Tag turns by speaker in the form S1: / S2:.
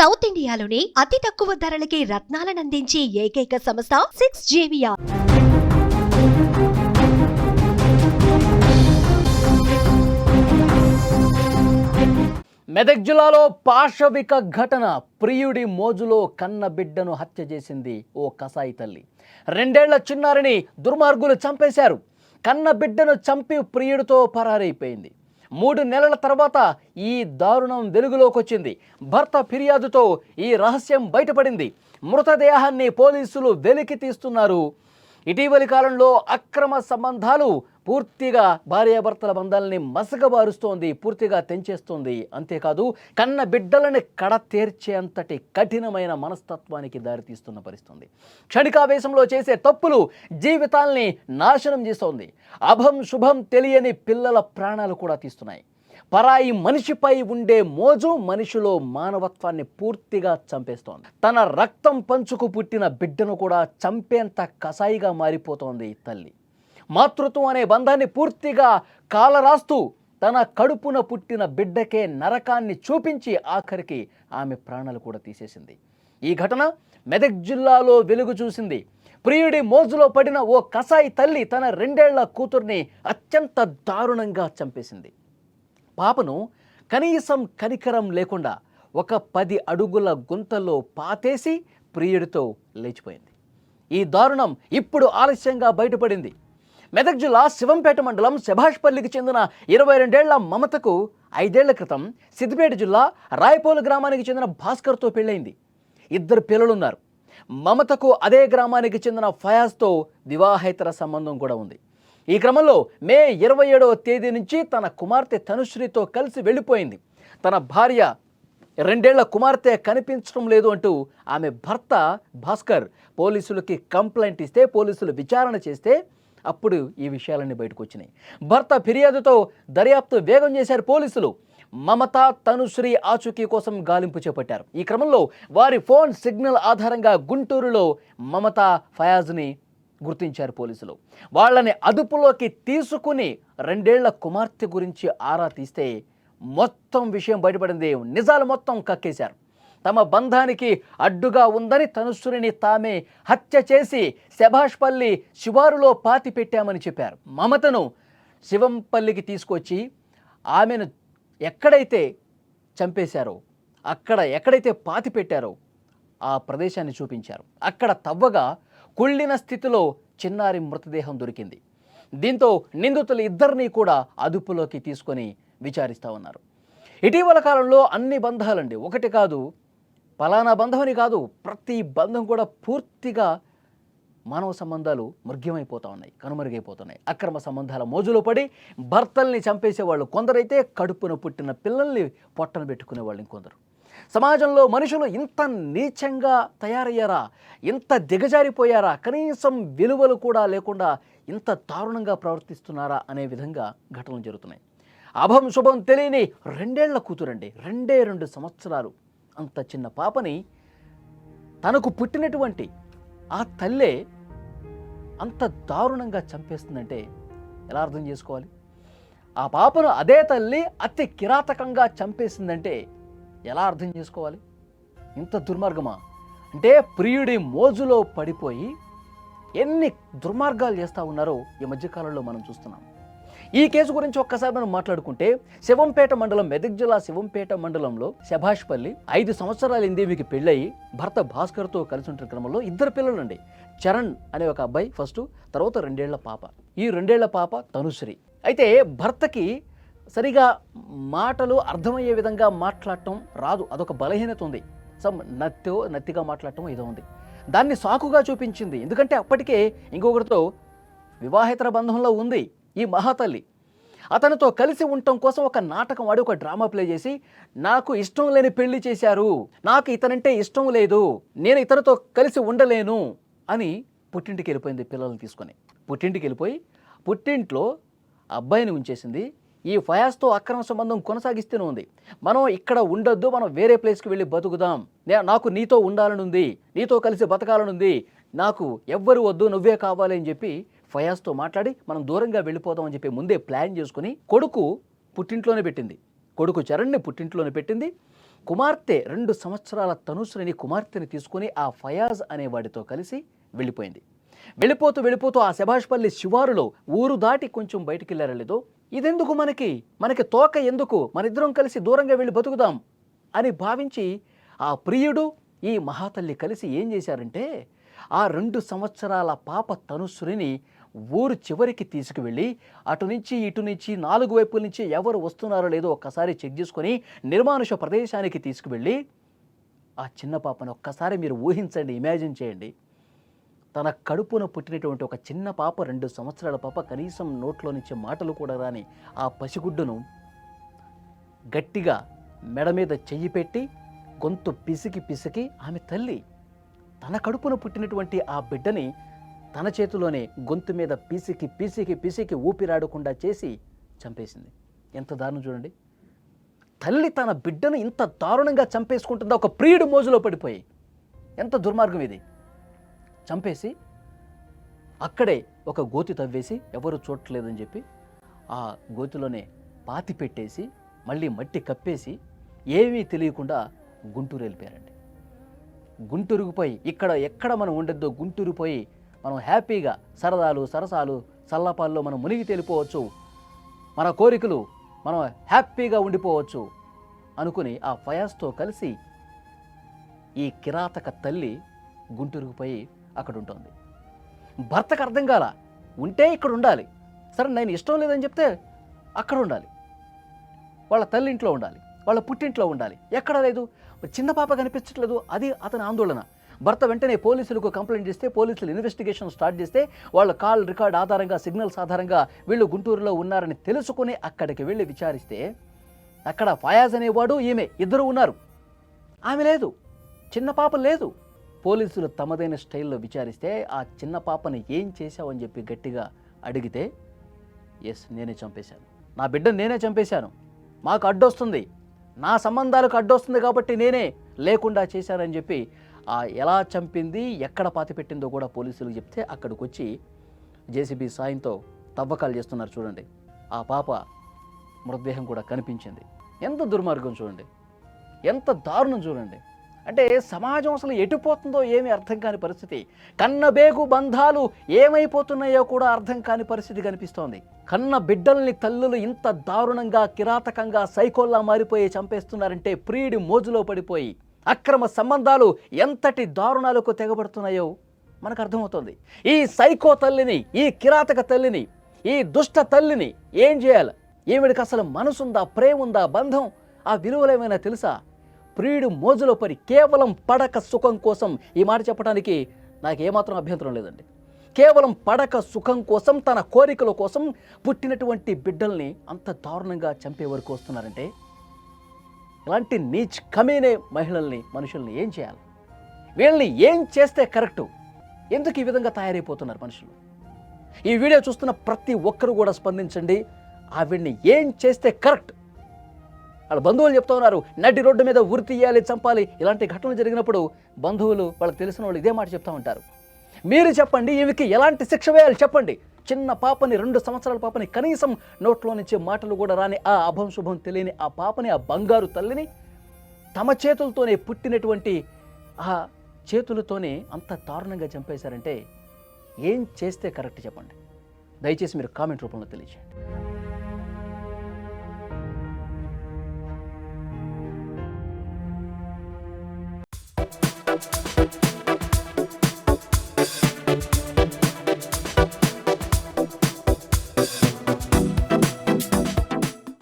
S1: South ఇండియాలోని అతి తక్కువ ధరలకి రత్నాలనందించే ఏకైక సంస్థ 6JVR.
S2: మెదక్ జిల్లాలో పాశవిక ఘటన. ప్రియుడి మోజులో కన్న బిడ్డను హత్య చేసింది ఓ కసాయి తల్లి. 2 ఏళ్ల చిన్నారిని దుర్మార్గులు చంపేశారు. కన్న బిడ్డను చంపి ప్రియుడితో పరారైపోయింది. 3 నెలల తర్వాత ఈ దారుణం వెలుగులోకి వచ్చింది. భర్త ఫిర్యాదుతో ఈ రహస్యం బయటపడింది. మృతదేహాన్ని పోలీసులు వెలికి తీస్తున్నారు. ఇటీవలి కాలంలో అక్రమ సంబంధాలు పూర్తిగా భార్యాభర్తల బంధాలని మసకబారుస్తోంది, పూర్తిగా తెంచేస్తోంది. అంతేకాదు కన్న బిడ్డలని కడతేర్చేంతటి కఠినమైన మనస్తత్వానికి దారితీస్తున్న పరిస్థితుంది. క్షణికావేశంలో చేసే తప్పులు జీవితాల్ని నాశనం చేస్తోంది. అభం శుభం తెలియని పిల్లల ప్రాణాలు కూడా తీస్తున్నాయి. పరాయి మనిషిపై ఉండే మోజు మనిషిలో మానవత్వాన్ని పూర్తిగా చంపేస్తోంది. తన రక్తం పంచుకు పుట్టిన బిడ్డను కూడా చంపేంత కసాయిగా మారిపోతోంది తల్లి. మాతృత్వం అనే బంధాన్ని పూర్తిగా కాలరాస్తూ తన కడుపున పుట్టిన బిడ్డకే నరకాన్ని చూపించి ఆఖరికి ఆమె ప్రాణాలు కూడా తీసేసింది. ఈ ఘటన మెదక్ జిల్లాలో వెలుగు చూసింది. ప్రియుడి మోజులో పడిన ఓ కసాయి తల్లి తన 2 ఏళ్ల కూతుర్ని అత్యంత దారుణంగా చంపేసింది. పాపను కనీసం కనికరం లేకుండా ఒక 10 అడుగుల గుంతలో పాతేసి ప్రియుడితో లేచిపోయింది. ఈ దారుణం ఇప్పుడు ఆలస్యంగా బయటపడింది. మెదక్ జిల్లా శివంపేట మండలం శభాష్పల్లికి చెందిన 22 ఏళ్ల మమతకు 5 ఏళ్ల క్రితం సిద్దిపేట జిల్లా రాయపోలు గ్రామానికి చెందిన భాస్కర్తో పెళ్ళైంది. 2 పిల్లలున్నారు. మమతకు అదే గ్రామానికి చెందిన ఫయాజ్తో వివాహేతర సంబంధం కూడా ఉంది. ఈ క్రమంలో మే 27వ తేదీ నుంచి తన కుమార్తె తనుశ్రీతో కలిసి వెళ్ళిపోయింది. తన భార్య 2 ఏళ్ల కుమార్తె కనిపించడం లేదు అంటూ ఆమె భర్త భాస్కర్ పోలీసులకి కంప్లైంట్ ఇస్తే పోలీసులు విచారణ చేస్తే అప్పుడు ఈ విషయాలన్నీ బయటకు వచ్చినాయి. భర్త ఫిర్యాదుతో దర్యాప్తు వేగం చేశారు పోలీసులు. మమత తనుశ్రీ ఆచూకీ కోసం గాలింపు చేపట్టారు. ఈ క్రమంలో వారి ఫోన్ సిగ్నల్ ఆధారంగా గుంటూరులో మమత ఫయాజ్ని గుర్తించారు పోలీసులు. వాళ్ళని అదుపులోకి తీసుకుని 2 ఏళ్ల కుమార్తె గురించి ఆరా తీస్తే మొత్తం విషయం బయటపడింది. నిజాలు మొత్తం కక్కేశారు. తమ బంధానికి అడ్డుగా ఉందని తనుశ్రీని తామే హత్య చేసి శభాష్పల్లి శివారులో పాతి పెట్టామని చెప్పారు. మమతను శివంపల్లికి తీసుకొచ్చి ఆమెను ఎక్కడైతే చంపేశారో ఎక్కడైతే పాతి పెట్టారో ఆ ప్రదేశాన్ని చూపించారు. అక్కడ తవ్వగా కుళ్ళిన స్థితిలో చిన్నారి మృతదేహం దొరికింది. దీంతో నిందితులు 2ని కూడా అదుపులోకి తీసుకొని విచారిస్తూ ఉన్నారు. ఇటీవల కాలంలో అన్ని బంధాలండి, ఒకటి కాదు పలానా బంధం అని కాదు, ప్రతి బంధం కూడా పూర్తిగా మానవ సంబంధాలు మృగ్యమైపోతూ ఉన్నాయి, కనుమరుగైపోతున్నాయి. అక్రమ సంబంధాల మోజులో పడి భర్తల్ని చంపేసేవాళ్ళు కొందరైతే, కడుపున పుట్టిన పిల్లల్ని పొట్టన పెట్టుకునే వాళ్ళు ఇంకొందరు. సమాజంలో మనుషులు ఇంత నీచంగా తయారయ్యారా, ఇంత దిగజారిపోయారా, కనీసం విలువలు కూడా లేకుండా ఇంత దారుణంగా ప్రవర్తిస్తున్నారా అనే విధంగా ఘటనలు జరుగుతున్నాయి. అభం శుభం తెలియని 2 ఏళ్ల కూతురండి, 2 సంవత్సరాలు అంత చిన్న పాపని తనకు పుట్టినటువంటి ఆ తల్లే అంత దారుణంగా చంపేస్తుందంటే ఎలా అర్థం చేసుకోవాలి? ఆ పాపను అదే తల్లి అతి కిరాతకంగా చంపేసిందంటే ఎలా అర్థం చేసుకోవాలి? ఇంత దుర్మార్గమా? అంటే ప్రియుడి మోజులో పడిపోయి ఎన్ని దుర్మార్గాలు చేస్తూ ఉన్నారో ఈ మధ్యకాలంలో మనం చూస్తున్నాం. ఈ కేసు గురించి ఒక్కసారి మనం మాట్లాడుకుంటే శివంపేట మండలం, మెదక్ జిల్లా శివంపేట మండలంలో శభాష్పల్లి 5 సంవత్సరాలైంది మీకు పెళ్ళయి భర్త భాస్కర్తో కలిసి ఉంటున్న క్రమంలో 2 పిల్లలండి. చరణ్ అనే ఒక అబ్బాయి ఫస్ట్, తర్వాత 2 ఏళ్ల పాప. ఈ 2 ఏళ్ల పాప తనుశ్రీ. అయితే భర్తకి సరిగా మాటలు అర్థమయ్యే విధంగా మాట్లాడటం రాదు, అదొక బలహీనత ఉంది. నత్తిగా మాట్లాడటం ఏదో ఉంది. దాన్ని సాకుగా చూపించింది. ఎందుకంటే అప్పటికే ఇంకొకరితో వివాహేతర బంధంలో ఉంది ఈ మహాతల్లి. అతనితో కలిసి ఉండటం కోసం ఒక నాటకం ఆడి, ఒక డ్రామా ప్లే చేసి నాకు ఇష్టం లేని పెళ్లి చేశారు, నాకు ఇతనంటే ఇష్టం లేదు, నేను ఇతనితో కలిసి ఉండలేను అని పుట్టింటికి వెళ్ళిపోయింది పిల్లల్ని తీసుకొని. పుట్టింటికి వెళ్ళిపోయి పుట్టింట్లో అబ్బాయిని ఉంచేసింది. ఈ ఫయాజ్తో అక్రమ సంబంధం కొనసాగిస్తూనే ఉంది. మనం ఇక్కడ ఉండొద్దు, మనం వేరే ప్లేస్కి వెళ్ళి బతుకుదాం, నాకు నీతో ఉండాలని ఉంది, నీతో కలిసి బతకాలని ఉంది, నాకు ఎవ్వరు వద్దు, నువ్వే కావాలి అని చెప్పి ఫయాజ్తో మాట్లాడి మనం దూరంగా వెళ్ళిపోదాం అని చెప్పి ముందే ప్లాన్ చేసుకుని కొడుకు పుట్టింట్లోనే పెట్టింది. కొడుకు చరణ్ని పుట్టింట్లోనే పెట్టింది. కుమార్తె 2 సంవత్సరాల తనుశ్రీని కుమార్తెని తీసుకుని ఆ ఫయాజ్ అనేవాడితో కలిసి వెళ్ళిపోయింది. వెళ్ళిపోతూ ఆ శభాష్పల్లి శివారులో ఊరు దాటి కొంచెం బయటికి వెళ్ళారలేదో, ఇదెందుకు మనకి తోక ఎందుకు, మనిద్దరం కలిసి దూరంగా వెళ్ళి బతుకుదాం అని భావించి ఆ ప్రియుడు ఈ మహాతల్లి కలిసి ఏం చేశారంటే ఆ 2 సంవత్సరాల పాప తనుశ్రీని ఊరు చివరికి తీసుకువెళ్ళి అటు నుంచి ఇటు నుంచి 4 వైపుల నుంచి ఎవరు వస్తున్నారో లేదో ఒక్కసారి చెక్ చేసుకొని నిర్మానుష ప్రదేశానికి తీసుకువెళ్ళి ఆ చిన్న పాపను ఒక్కసారి మీరు ఊహించండి, ఇమాజిన్ చేయండి. తన కడుపున పుట్టినటువంటి ఒక చిన్న పాప, 2 సంవత్సరాల పాప, కనీసం నోట్లో నుంచి మాటలు కూడా రాని ఆ పసిగుడ్డును గట్టిగా మెడ మీద చెయ్యి పెట్టి గొంతు పిసికి ఆమె తల్లి తన కడుపున పుట్టినటువంటి ఆ బిడ్డని తన చేతిలోనే గొంతు మీద పిసికి ఊపిరాడకుండా చేసి చంపేసింది. ఎంత దారుణం చూడండి. తల్లి తన బిడ్డను ఇంత దారుణంగా చంపేసుకుంటుందా ఒక ప్రియుడు మోజులో పడిపోయి. ఎంత దుర్మార్గం ఇది. చంపేసి అక్కడే ఒక గోతి తవ్వేసి ఎవరు చూడట్లేదని చెప్పి ఆ గోతిలోనే పాతి పెట్టేసి మళ్ళీ మట్టి కప్పేసి ఏమీ తెలియకుండా గుంటూరు వెళ్ళిపోయారండి. గుంటూరుకు పోయి ఎక్కడ మనం ఉండొద్దో గుంటూరు పోయి మనం హ్యాపీగా సరసాలు సల్లపాల్లో మనం మునిగి తేలిపోవచ్చు, మన కోరికలు మనం హ్యాపీగా ఉండిపోవచ్చు అనుకుని ఆ ఫయాజ్తో కలిసి ఈ కిరాతక తల్లి గుంటూరుకు పోయి అక్కడ ఉంటుంది. భర్తకు అర్థం కాల, ఉంటే ఇక్కడ ఉండాలి, సరే నేను ఇష్టం లేదని చెప్తే అక్కడ ఉండాలి, వాళ్ళ తల్లి ఇంట్లో ఉండాలి, వాళ్ళ పుట్టింట్లో ఉండాలి, ఎక్కడ లేదు, చిన్న పాప కనిపించట్లేదు. అది అతని ఆందోళన. భర్త వెంటనే పోలీసులకు కంప్లైంట్ చేస్తే పోలీసులు ఇన్వెస్టిగేషన్ స్టార్ట్ చేస్తే వాళ్ళ కాల్ రికార్డ్ ఆధారంగా, సిగ్నల్స్ ఆధారంగా వీళ్ళు గుంటూరులో ఉన్నారని తెలుసుకుని అక్కడికి వెళ్ళి విచారిస్తే అక్కడ ఫయాజ్ అనేవాడు ఈమె ఇద్దరు ఉన్నారు. ఆమె లేదు, చిన్న పాప లేదు. పోలీసులు తమదైన స్టైల్లో విచారిస్తే ఆ చిన్న పాపని ఏం చేశావని చెప్పి గట్టిగా అడిగితే, ఎస్ నేనే చంపేశాను, నా బిడ్డను నేనే చంపేశాను, మాకు అడ్డొస్తుంది, నా సంబంధాలకు అడ్డొస్తుంది కాబట్టి నేనే లేకుండా చేశానని చెప్పి ఎలా చంపింది, ఎక్కడ పాతి పెట్టిందో కూడా పోలీసులకు చెప్తే అక్కడికి వచ్చి జేసీబీ సాయంతో తవ్వకాలు చేస్తున్నారు చూడండి. ఆ పాప మృతదేహం కూడా కనిపించింది. ఎంత దుర్మార్గం చూడండి, ఎంత దారుణం చూడండి. అంటే సమాజం అసలు ఎటుపోతుందో ఏమీ అర్థం కాని పరిస్థితి. కన్నబేగు బంధాలు ఏమైపోతున్నాయో కూడా అర్థం కాని పరిస్థితి కనిపిస్తోంది. కన్న బిడ్డల్ని తల్లులు ఇంత దారుణంగా, కిరాతకంగా, సైకోల్లా మారిపోయి చంపేస్తున్నారంటే ప్రియుడి మోజులో పడిపోయి అక్రమ సంబంధాలు ఎంతటి దారుణాలకు తెగబడుతున్నాయో మనకు అర్థమవుతుంది. ఈ సైకో తల్లిని, ఈ కిరాతక తల్లిని, ఈ దుష్ట తల్లిని ఏం చేయాలి? ఈవిడికి అసలు మనసుందా, ప్రేమ ఉందా, బంధం, ఆ విలువలేమైనా తెలుసా? ప్రియుడు మోజులో పడి కేవలం పడక సుఖం కోసం, ఈ మాట చెప్పడానికి నాకు ఏమాత్రం అభ్యంతరం లేదండి, కేవలం పడక సుఖం కోసం, తన కోరికల కోసం పుట్టినటువంటి బిడ్డల్ని అంత దారుణంగా చంపే వరకు వస్తున్నారంటే ఇలాంటి నీచ్ కమీనే మహిళల్ని, మనుషుల్ని ఏం చేయాలి? వీళ్ళని ఏం చేస్తే కరెక్టు? ఎందుకు ఈ విధంగా తయారైపోతున్నారు మనుషులు? ఈ వీడియో చూస్తున్న ప్రతి ఒక్కరు కూడా స్పందించండి. ఆవిడ్ని ఏం చేస్తే కరెక్ట్? వాళ్ళ బంధువులు చెప్తా ఉన్నారు, నడి రోడ్డు మీద ఉరి తీయాలి, చంపాలి. ఇలాంటి ఘటనలు జరిగినప్పుడు బంధువులు, వాళ్ళకి తెలిసిన వాళ్ళు ఇదే మాట చెప్తా ఉంటారు. మీరు చెప్పండి, ఈమెకి ఎలాంటి శిక్ష వేయాలి చెప్పండి. చిన్న పాపని, 2 సంవత్సరాల పాపని, కనీసం నోట్లో నుంచి మాటలు కూడా రాని ఆ అభం శుభం తెలియని ఆ పాపని, ఆ బంగారు తల్లిని తమ చేతులతోనే, పుట్టినటువంటి ఆ చేతులతోనే అంత దారుణంగా చంపేశారంటే ఏం చేస్తే కరెక్ట్ చెప్పండి? దయచేసి మీరు కామెంట్ రూపంలో తెలియజేయండి.